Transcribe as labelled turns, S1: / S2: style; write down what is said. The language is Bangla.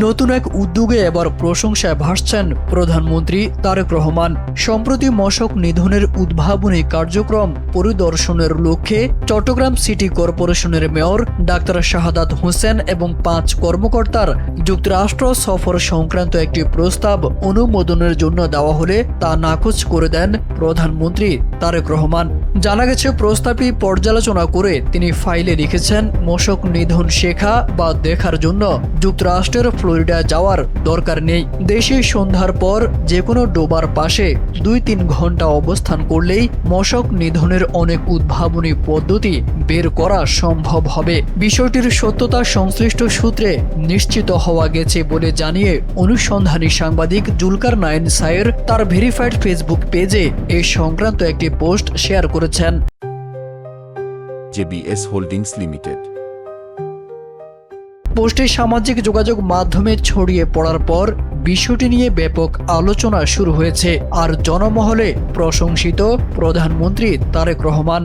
S1: নতুন এক উদ্যোগে এবার প্রশংসায় ভাসছেন প্রধানমন্ত্রী তারেক রহমান। সম্প্রতি মশক নিধনের উদ্ভাবনী কার্যক্রম পরিদর্শনের লক্ষ্যে চট্টগ্রাম সিটি কর্পোরেশনের মেয়র ডাক্তার শাহাদাত হোসেন এবং 5 কর্মকর্তার যুক্তরাষ্ট্র সফর সংক্রান্ত একটি প্রস্তাব অনুমোদনের জন্য দেওয়া হলে তা নাকচ করে দেন প্রধানমন্ত্রী তারেক রহমান। জানা গেছে, প্রস্তাবটি পর্যালোচনা করে তিনি ফাইলে লিখেছেন, মশক নিধন শেখা বা দেখার জন্য যুক্তরাষ্ট্রের ফ্লোরিডা যাওয়ার দরকার নেই। দেশে সন্ধ্যার পর যে কোনো ডোবার পাশে 2-3 ঘন্টা অবস্থান করলেই মশক নিধনের অনেক উদ্ভাবনী পদ্ধতি বের করা সম্ভব হবে। বিষয়টির সত্যতা সংশ্লিষ্ট সূত্রে নিশ্চিত হওয়া গেছে বলে জানিয়ে অনুসন্ধানী সাংবাদিক জুলকার নাইন সায়ের তার ভেরিফাইড ফেসবুক পেজে এ সংক্রান্ত একটি পোস্ট শেয়ার করেছেন।
S2: JBS হোল্ডিংস লিমিটেড
S1: পোস্টে সামাজিক যোগাযোগ মাধ্যমে ছড়িয়ে পড়ার পর বিষয়টি নিয়ে ব্যাপক আলোচনা শুরু হয়েছে। আর জনমহলে প্রশংসিত প্রধানমন্ত্রী তারেক রহমান।